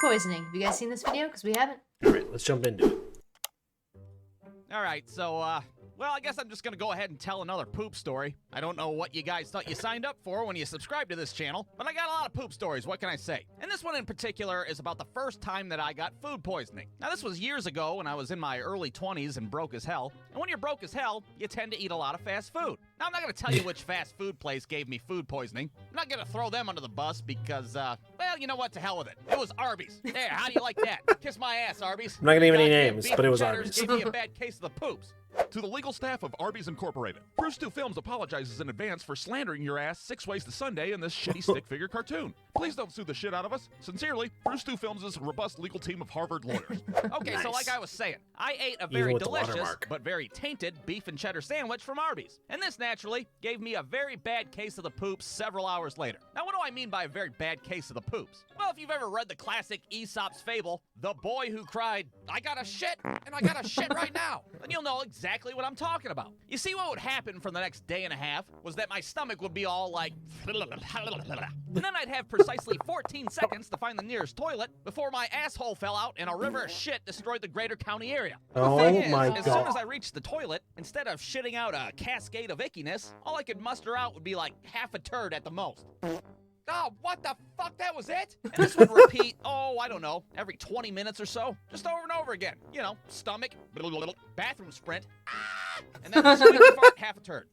poisoning. Have you guys seen this video? Because we haven't. All right, let's jump into it. All right, so, well, I guess I'm just gonna go ahead and tell another poop story. I don't know what you guys thought you signed up for when you subscribed to this channel, but I got a lot of poop stories, what can I say? And this one in particular is about the first time that I got food poisoning. Now, this was years ago when I was in my early 20s and broke as hell. And when you're broke as hell, you tend to eat a lot of fast food. Now, I'm not gonna tell you which fast food place gave me food poisoning. I'm not gonna throw them under the bus because, well, you know what, to hell with it. It was Arby's. There, how do you like that? Kiss my ass, Arby's. I'm not gonna name any Goddamn names, beef but it and was cheddars Arby's. Gave me a bad case of the poops. To the legal staff of Arby's Incorporated, Brewstew Films apologizes in advance for slandering your ass 6 ways to Sunday in this shitty stick figure cartoon. Please don't sue the shit out of us. Sincerely, Brewstew Films' robust legal team of Harvard lawyers. Okay, so Nice. like I was saying, I ate a Even very with the delicious watermark. but very tainted beef and cheddar sandwich from Arby's. And this naturally gave me a very bad case of the poops several hours later. Now, what do I mean by a very bad case of the poops? Well, if you've ever read the classic Aesop's fable, The Boy Who Cried, I got a shit, and I got a shit right now, then you'll know exactly what I'm talking about. You see, what would happen for the next day and a half was that my stomach would be all like, and then I'd have precisely 14 seconds to find the nearest toilet before my asshole fell out and a river of shit destroyed the greater county area. Oh The thing is, my as soon as God. I reached the toilet, instead of shitting out a cascade of ickiness, all I could muster out would be like half a turd at the most. Oh, what the fuck? That was it? And this would repeat, oh, I don't know, every 20 minutes or so. Just over and over again. You know, stomach, bathroom sprint, and then squeaky fart, half a turd.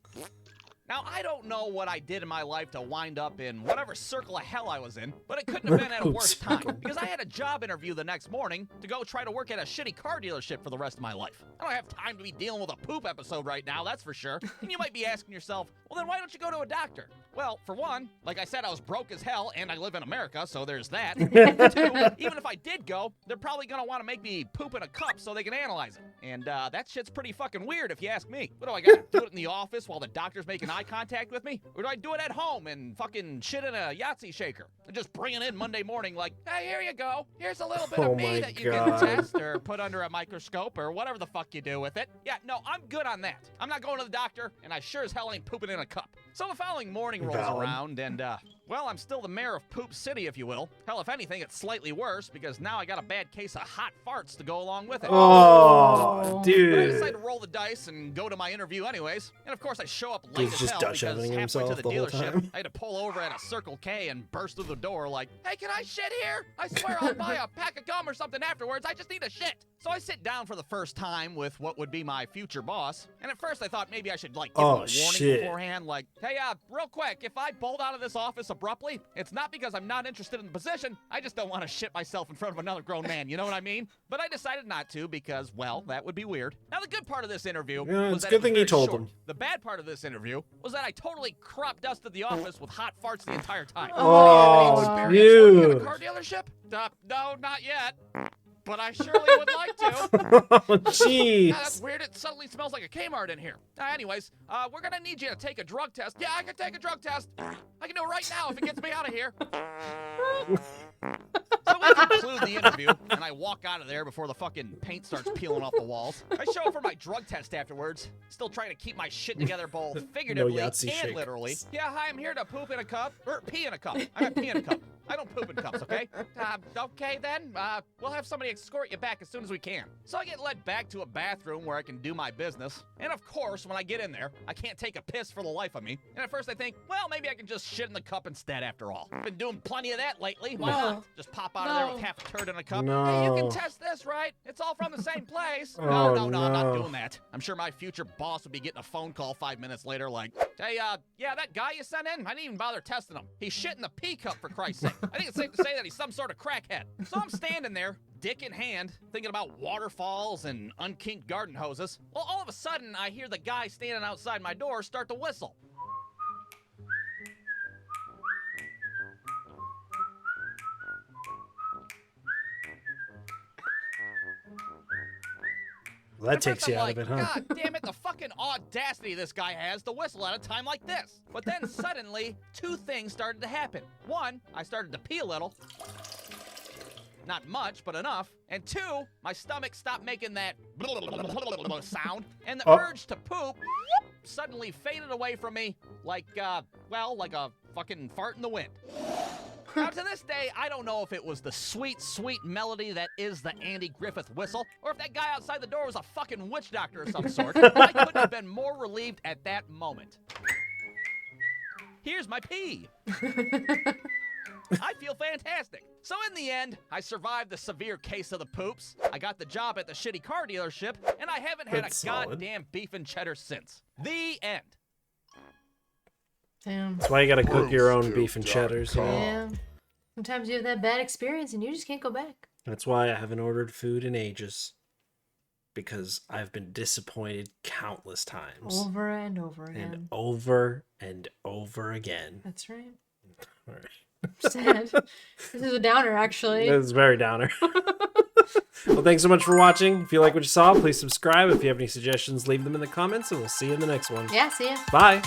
Now, I don't know what I did in my life to wind up in whatever circle of hell I was in, but it couldn't have been at a worse time, because I had a job interview the next morning to go try to work at a shitty car dealership for the rest of my life. I don't have time to be dealing with a poop episode right now, that's for sure. And you might be asking yourself, well, then why don't you go to a doctor? Well, for one, like I said, I was broke as hell, and I live in America, so there's that. Two, even if I did go, they're probably gonna want to make me poop in a cup so they can analyze it. And that shit's pretty fucking weird if you ask me. What do I gotta do it in the office while the doctor's making eye contact with me? Or do I do it at home and fucking shit in a Yahtzee shaker? And just bring it in Monday morning like, hey, here you go. Here's a little bit Oh of my me that you God. can test or put under a microscope or whatever the fuck you do with it. Yeah, no, I'm good on that. I'm not going to the doctor, and I sure as hell ain't pooping in a cup. So the following morning rolls Valid. around, and, well, I'm still the mayor of Poop City, if you will. Hell, if anything, it's slightly worse, because now I got a bad case of hot farts to go along with it. Oh, But I dude. decided to roll the dice and go to my interview anyways. And of course, I show up late He's as just hell Dutch because ovening halfway himself to the the whole dealership, time. I had to pull over at a Circle K and burst through the door like, hey, can I shit here? I swear I'll buy a pack of gum or something afterwards. I just need a shit. So I sit down for the first time with what would be my future boss. And at first I thought maybe I should like give him a warning shit. beforehand. Like, hey, real quick, if I bolt out of this office abruptly, it's not because I'm not interested in the position. I just don't want to shit myself in front of another grown man. You know what I mean? But I decided not to because, well, that would be weird. Now, the good part of this interview Yeah, was it's that a good it was thing you very told short. him. The bad part of this interview was that I totally crop dusted the office with hot farts the entire time. Oh, Any experience working at a dude. car dealership? No, not yet. But I surely would like to. Oh, Yeah, that's jeez. weird. It suddenly smells like a Kmart in here. Anyways, we're gonna need you to take a drug test. Yeah, I can take a drug test. I can do it right now if it gets me out of here. So we conclude the interview, and I walk out of there before the fucking paint starts peeling off the walls. I show up for my drug test afterwards, still trying to keep my shit together both figuratively Yahtzee and shakers. literally. Yeah, hi, I'm here to poop in a cup, or pee in a cup. I meant pee in a cup. I don't poop in cups, okay? Okay then, we'll have somebody escort you back as soon as we can. So I get led back to a bathroom where I can do my business. And of course, when I get in there, I can't take a piss for the life of me. And at first I think, well, maybe I can just shit in the cup instead after all. Been doing plenty of that lately. Why No. not? Just pop out of there with No. half a turd in a cup. No. Hey, you can test this, right? It's all from the same place. Oh, no, I'm not no. doing that. I'm sure my future boss would be getting a phone call 5 minutes later like, hey, yeah, that guy you sent in, I didn't even bother testing him. He's shit in the pee cup, for Christ's sake. I think it's safe to say that he's some sort of crackhead. So I'm standing there, dick in hand, thinking about waterfalls and unkinked garden hoses. Well, all of a sudden, I hear the guy standing outside my door start to whistle. Well, that At first takes you I'm out like, of it, huh? God damn it, the fucking audacity this guy has to whistle at a time like this. But then suddenly, two things started to happen. One, I started to pee a little. Not much, but enough. And two, my stomach stopped making that sound, and the urge to poop suddenly faded away from me like, well, like a fucking fart in the wind. Now, to this day, I don't know if it was the sweet, sweet melody that is the Andy Griffith whistle, or if that guy outside the door was a fucking witch doctor of some sort. But I couldn't have been more relieved at that moment. Here's my pee. I feel fantastic. So in the end, I survived the severe case of the poops. I got the job at the shitty car dealership, and I haven't had That's a solid. goddamn beef and cheddar since. The end. Damn. That's why you gotta cook your own beef and cheddars. You know? Yeah. Sometimes you have that bad experience and you just can't go back. That's why I haven't ordered food in ages. Because I've been disappointed countless times. Over and over And again. over and over again. That's right. All right. Sad. This is a downer, actually. It's very downer. Well, thanks so much for watching. If you like what you saw, please subscribe. If you have any suggestions, leave them in the comments, and we'll see you in the next one. Yeah, see ya. Bye.